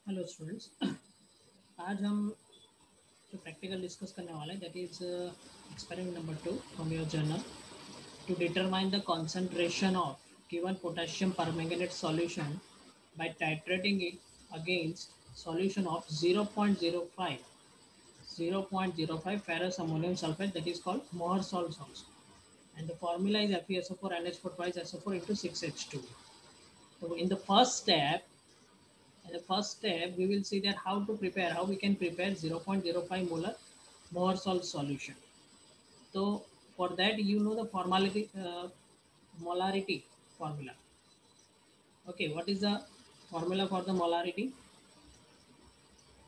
Hello students. आज हम जो प्रैक्टिकल डिस्कस करने वाले हैं that is experiment number 2 from your journal to determine the concentration of given potassium permanganate solution by titrating it against solution of 0.05 ferrous ammonium sulfate, that is called Mohr salt also, and the formula is FeSO4 NH4 twice SO4 into 6H2. So in the first step, we will see that how we can prepare 0.05 molar Mohr salt solution. So for that, you know the molarity formula. Okay, what is the formula for the molarity?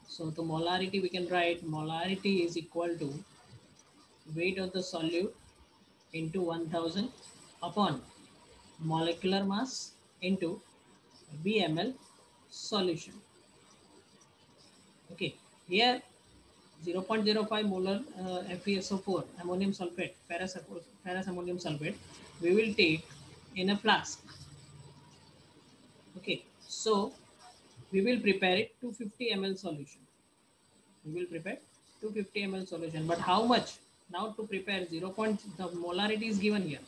So the molarity, we can write molarity is equal to weight of the solute into 1000 upon molecular mass into VML solution. Okay, here 0.05 molar FeSO4 ammonium sulfate, ferrous ammonium sulfate, we will take in a flask. Okay, so we will prepare it 250 ml solution. We will prepare 250 ml solution, but how much? Now to prepare the molarity is given here,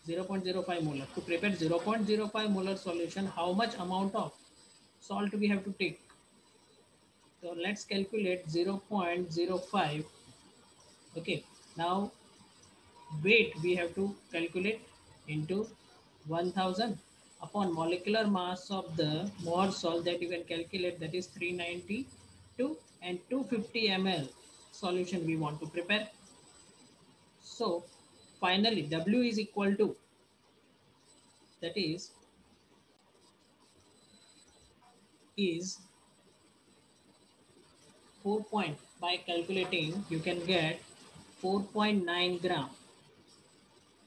0.05 molar. To prepare 0.05 molar solution, how much amount of salt we have to take? So let's calculate 0.05. Okay, now weight we have to calculate into 1000 upon molecular mass of the Mohr salt, that you can calculate, that is 392, and 250 ml solution we want to prepare. So finally W is equal to, that is 4 point, by calculating you can get 4.9 gram,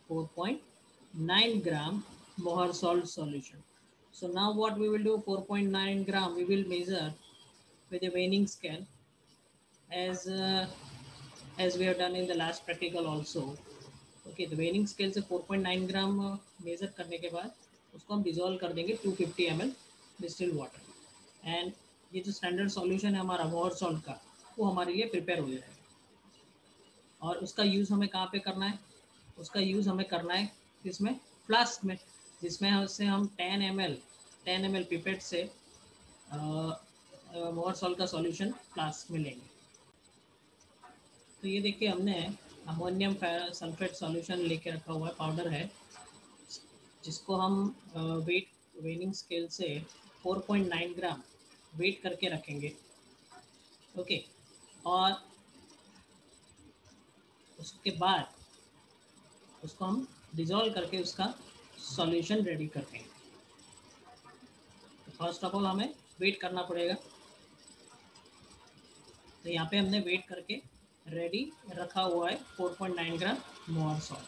4.9 gram Mohr salt solution. So now what we will do, 4.9 gram we will measure with a weighing scale, as as we have done in the last practical also. Okay, the weighing scale से 4.9 ग्राम major करने के बाद उसको हम dissolve कर देंगे 250 ml distil water, and ये जो स्टैंडर्ड सॉल्यूशन है हमारा मोर सॉल्ट का, वो हमारे लिए प्रिपेयर हो जाएगा। और उसका यूज़ हमें कहाँ पे करना है? उसका यूज़ हमें करना है इसमें, फ्लास्क में, जिसमें से हम 10 ml पिपेट से मोर सॉल्ट का सॉल्यूशन फ्लास्क में लेंगे। तो ये देखिए हमने अमोनियम सल्फेट सॉल्यूशन लेके रखा हुआ है, पाउडर है, जिसको हम वेइंग स्केल से 4.9 ग्राम वेट करके रखेंगे। ओके, और उसके बाद उसको हम डिजोल्व करके उसका सॉल्यूशन रेडी करते हैं। तो फर्स्ट ऑफ ऑल हमें वेट करना पड़ेगा। तो यहाँ पे हमने वेट करके रेडी रखा हुआ है 4.9 ग्राम मोर सॉल्ट।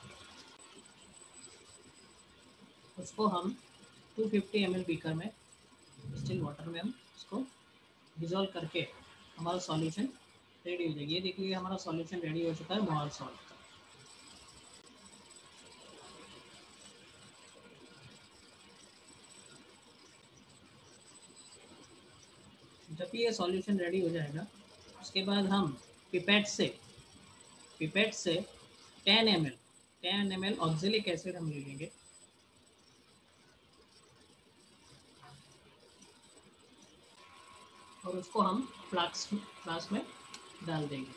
उसको हम 250 ml बीकर में, स्टिल वाटर में हम उसको डिजोल्व करके हमारा सॉल्यूशन रेडी हो जाएगी। ये देखिए हमारा सॉल्यूशन रेडी हो चुका है मोर सॉल्ट का। जब भी ये सॉल्यूशन रेडी हो जाएगा, उसके बाद हम पिपेट से 10 ml ऑक्जेलिक एसिड हम ले लेंगे, और उसको हम फ्लास्क में डाल देंगे।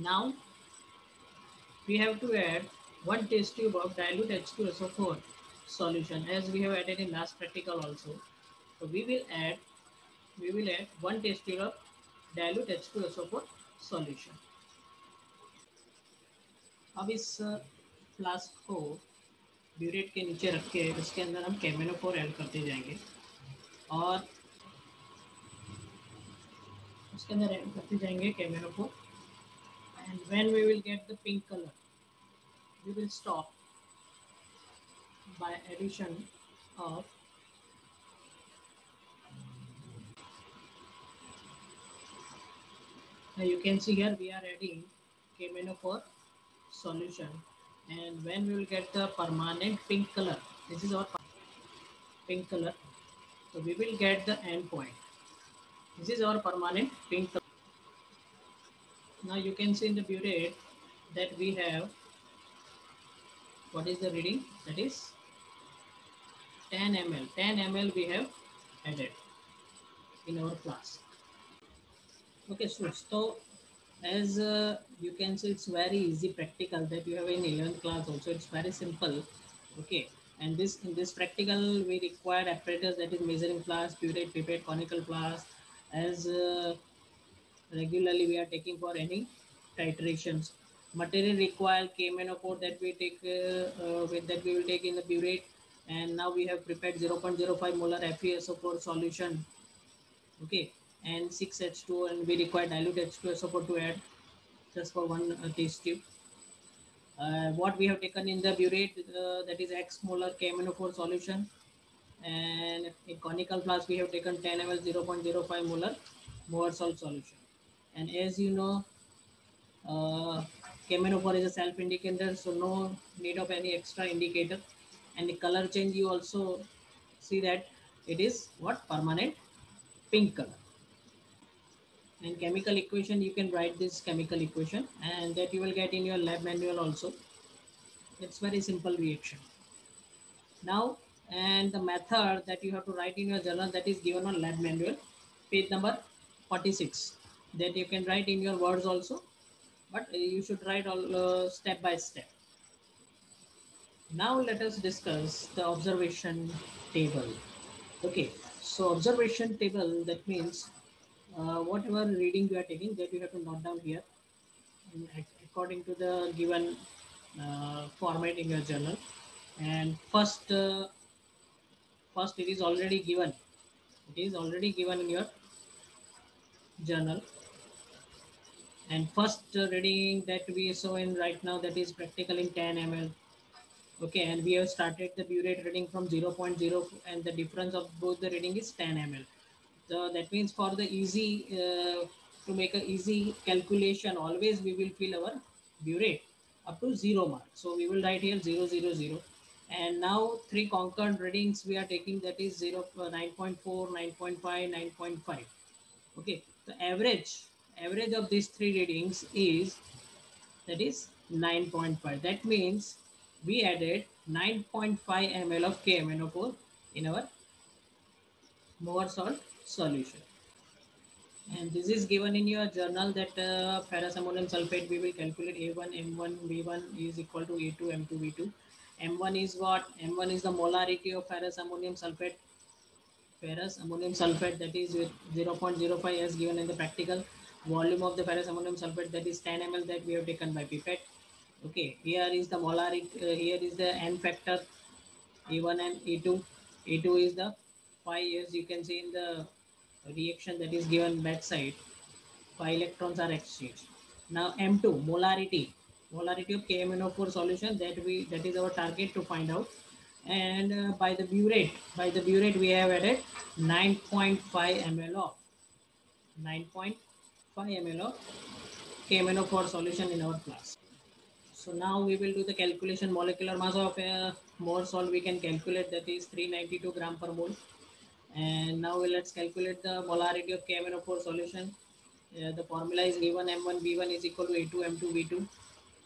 Now we have to add 1 test tube of dilute H2SO4 solution, as we have added in last practical also. So we will add 1 test tube of dilute H2SO4 solution. अब इस फ्लास्क को burette के नीचे रख के उसके अंदर हम केमेनोफोर ऐड करते जाएंगे, और उसके अंदर ऐड करते जाएंगे केमेनोफोर, and when we will get the pink color, we will stop by addition of now you can see here we are adding KMNO4 solution, and when we will get the permanent pink color, this is our pink color, So we will get the end point. This is our permanent pink. Now you can see in the burette that we have, what is the reading? That is 10 ml. 10 ml we have added in our flask. Okay, so as you can see, it's very easy practical that you have in 11th class also. It's very simple. Okay, and this in this practical we require apparatus, that is measuring flask, burette, pipette, conical flask, as regularly we are taking for any titrations. Material required K-menopause that we take that we will take in the burette, and now we have prepared 0.05 molar FeSO4 solution. Okay, and 6H2, and we require dilute H2SO4 to add just for one test tube. What we have taken in the burette, that is X molar KMNO4 solution, and in conical flask we have taken 10 ml 0.05 molar Mohr salt solution. And as you know, KMNO4 is a self indicator, so no need of any extra indicator. And the color change, you also see that it is what, permanent pink color. And chemical equation, you can write this chemical equation, and that you will get in your lab manual also. It's very simple reaction. Now, and the method that you have to write in your journal, that is given on lab manual, page number 46. That you can write in your words also, but you should write all step by step. Now let us discuss the observation table. Okay, so observation table, that means whatever reading you are taking, that you have to note down here according to the given format in your journal. And first it is already given, it is already given in your journal. And first reading that we saw in right now, that is practical in 10 ml. Okay, and we have started the burette reading from 0.0, and the difference of both the reading is 10 ml. So that means for the easy to make a easy calculation, always we will fill our burette up to 0 mark. So we will write here 0, 0, 0. And now three concurrent readings we are taking, that is 0, 9.4, 9.5, 9.5. Okay, the average of these three readings is, that is 9.5. That means we added 9.5 ml of KMNO4 in our Mohr salt solution. And this is given in your journal, that ferrous ammonium sulfate we will calculate A1 M1 B1 is equal to A2 M2 B2. M1 is what? M1 is the molarity of ferrous ammonium sulfate. Ferrous ammonium sulfate, that is with 0.05 as given in the practical. Volume of the ferrous ammonium sulfate, that is 10 ml, that we have taken by pipette. Okay, here is the molarity, here is the N factor, A1 and A2. A2 is the 5, as you can see in the reaction that is given backside. 5 electrons are exchanged. Now M2, molarity of KMNO4 solution, that is our target to find out. And by the burette we have added 9.5 ml of 9.5 ml of KMNO4 solution in our flask. So now we will do the calculation. Molecular mass of Mohr salt we can calculate, that is 392 gram per mole. And now let's calculate the molarity of KMNO4 solution. The formula is A1 M1 B1 is equal to A2 M2 B2.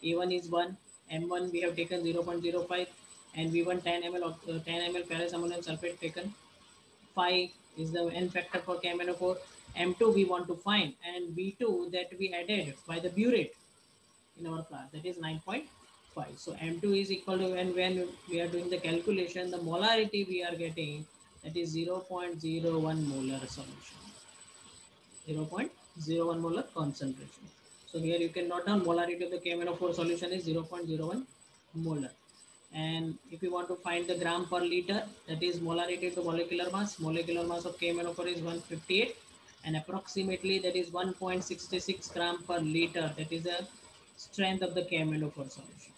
A1 is 1, M1 we have taken 0.05, and B1 10 ml of 10 ml ferrous ammonium sulfate taken. 5 is the N factor for KMNO4. M2 we want to find, and B2 that we added by the burette in our class, that is 9.5. So M2 is equal to, and when we are doing the calculation, the molarity we are getting, that is 0.01 molar solution, 0.01 molar concentration. So here you can note down molarity of the KMNO4 solution is 0.01 molar. And if you want to find the gram per liter, that is molarity to molecular mass. Molecular mass of KMNO4 is 158, and approximately that is 1.66 gram per liter. That is the strength of the KMNO4 solution.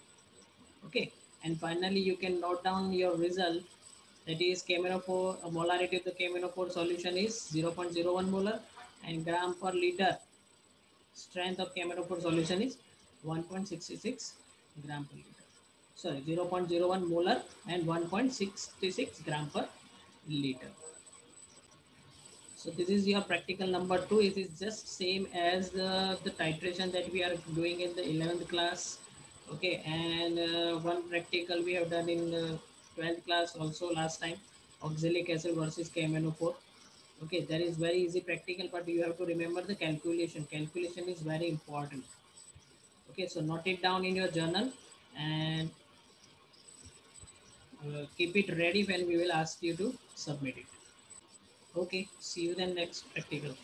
Okay, and finally you can note down your result. That is KMNO4, molarity of the KMNO4 solution is 0.01 molar, and gram per liter strength of KMNO4 solution is 1.66 gram per liter. Sorry, 0.01 molar and 1.66 gram per liter. So this is your practical number 2. It is just same as the titration that we are doing in the 11th class. Okay, and one practical we have done in the 12th class also last time, oxalic acid versus KMNO4. Okay, that is very easy practical, but you have to remember the calculation. Calculation is very important. Okay, so note it down in your journal and keep it ready when we will ask you to submit it. Okay, see you then next practical.